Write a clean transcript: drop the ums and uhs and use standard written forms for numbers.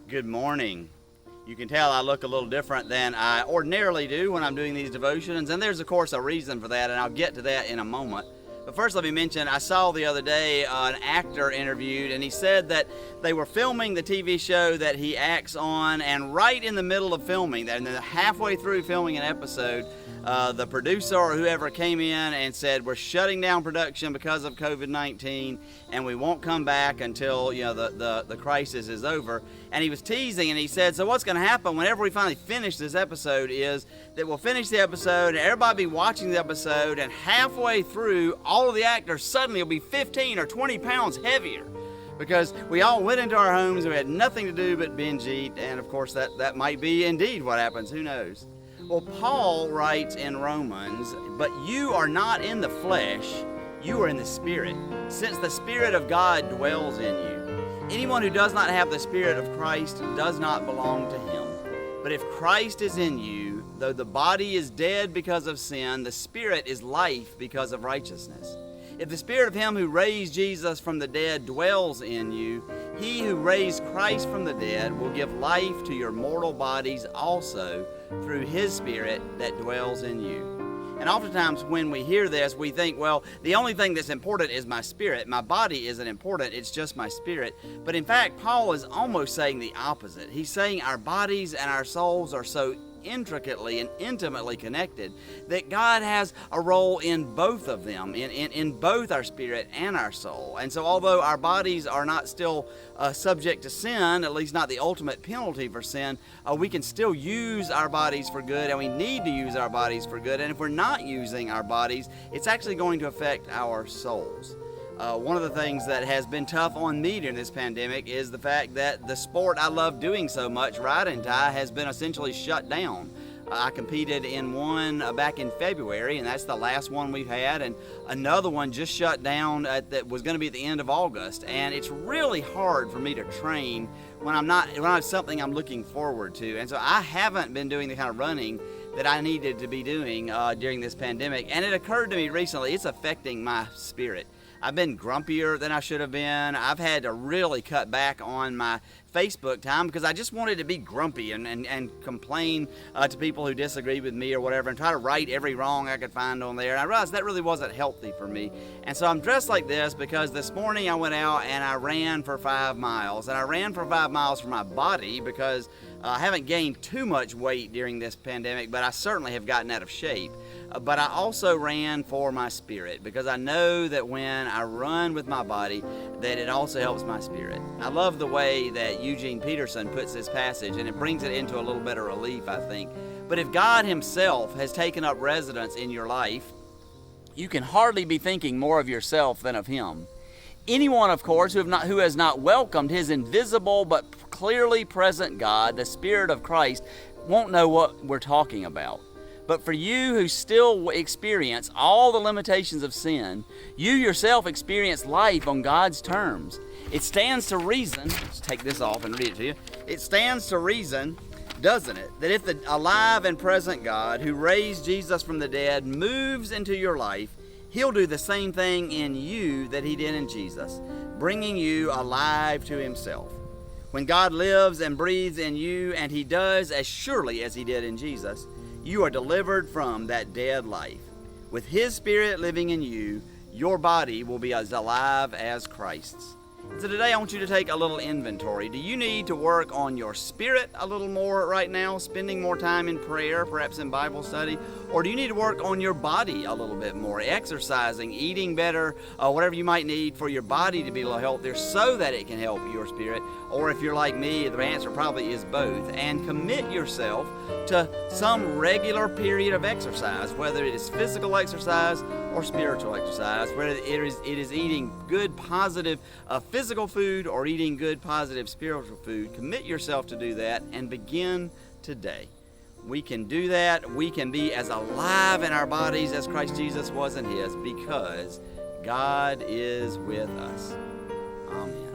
Good morning. You can tell I look a little different than I ordinarily do when I'm doing these devotions, and there's of course a reason for that, and I'll get to that in a moment. But first let me mention, I saw the other day an actor interviewed, and he said that they were filming the TV show that he acts on, and right in the middle of filming, and then halfway through filming an episode, the producer or whoever came in and said, we're shutting down production because of COVID-19, and we won't come back until the crisis is over. And he was teasing, and he said, so what's going to happen whenever we finally finish this episode is that we'll finish the episode, and everybody will be watching the episode, and halfway through, all of the actors suddenly will be 15 or 20 pounds heavier. Because we all went into our homes and we had nothing to do but binge eat, and of course that might be indeed what happens, who knows. Well, Paul writes in Romans, but you are not in the flesh, you are in the Spirit, since the Spirit of God dwells in you. Anyone who does not have the Spirit of Christ does not belong to him. But if Christ is in you, though the body is dead because of sin, the Spirit is life because of righteousness. If the Spirit of him who raised Jesus from the dead dwells in you, he who raised Christ from the dead will give life to your mortal bodies also through his Spirit that dwells in you. And oftentimes when we hear this, we think, well, the only thing that's important is my spirit. My body isn't important, it's just my spirit. But in fact, Paul is almost saying the opposite. He's saying our bodies and our souls are so intricately and intimately connected that God has a role in both of them, in both our spirit and our soul. And so although our bodies are not still subject to sin, at least not the ultimate penalty for sin, we can still use our bodies for good, and we need to use our bodies for good. And if we're not using our bodies, it's actually going to affect our souls. One of the things that has been tough on me during this pandemic is the fact that the sport I love doing so much, riding tie, has been essentially shut down. I competed in one back in February, and that's the last one we've had, and another one just shut down that was going to be at the end of August. And it's really hard for me to train when I have something I'm looking forward to. And so I haven't been doing the kind of running that I needed to be doing during this pandemic. And it occurred to me recently, it's affecting my spirit. I've been grumpier than I should have been. I've had to really cut back on my Facebook time because I just wanted to be grumpy and complain to people who disagree with me or whatever and try to right every wrong I could find on there. And I realized that really wasn't healthy for me. And so I'm dressed like this because this morning I went out and I ran for 5 miles. And I ran for 5 miles for my body because I haven't gained too much weight during this pandemic, but I certainly have gotten out of shape. But I also ran for my spirit because I know that when I run with my body, that it also helps my spirit. I love the way that Eugene Peterson puts this passage, and it brings it into a little bit of relief, I think. But if God himself has taken up residence in your life, you can hardly be thinking more of yourself than of him. Anyone, of course, who has not welcomed his invisible but clearly present God, the Spirit of Christ, won't know what we're talking about. But for you who still experience all the limitations of sin, you yourself experience life on God's terms. It stands to reason, let's take this off and read it to you. It stands to reason, doesn't it, that if the alive and present God who raised Jesus from the dead moves into your life, he'll do the same thing in you that he did in Jesus, bringing you alive to himself. When God lives and breathes in you, and he does as surely as he did in Jesus, you are delivered from that dead life. With his Spirit living in you, your body will be as alive as Christ's. So today I want you to take a little inventory. Do you need to work on your spirit a little more right now, spending more time in prayer, perhaps in Bible study? Or do you need to work on your body a little bit more, exercising, eating better, whatever you might need for your body to be a little healthier so that it can help your spirit? Or if you're like me, the answer probably is both. And commit yourself to some regular period of exercise, whether it is physical exercise or spiritual exercise, whether it is eating good, positive physical food or eating good, positive spiritual food. Commit yourself to do that and begin today. We can do that. We can be as alive in our bodies as Christ Jesus was in his because God is with us. Amen.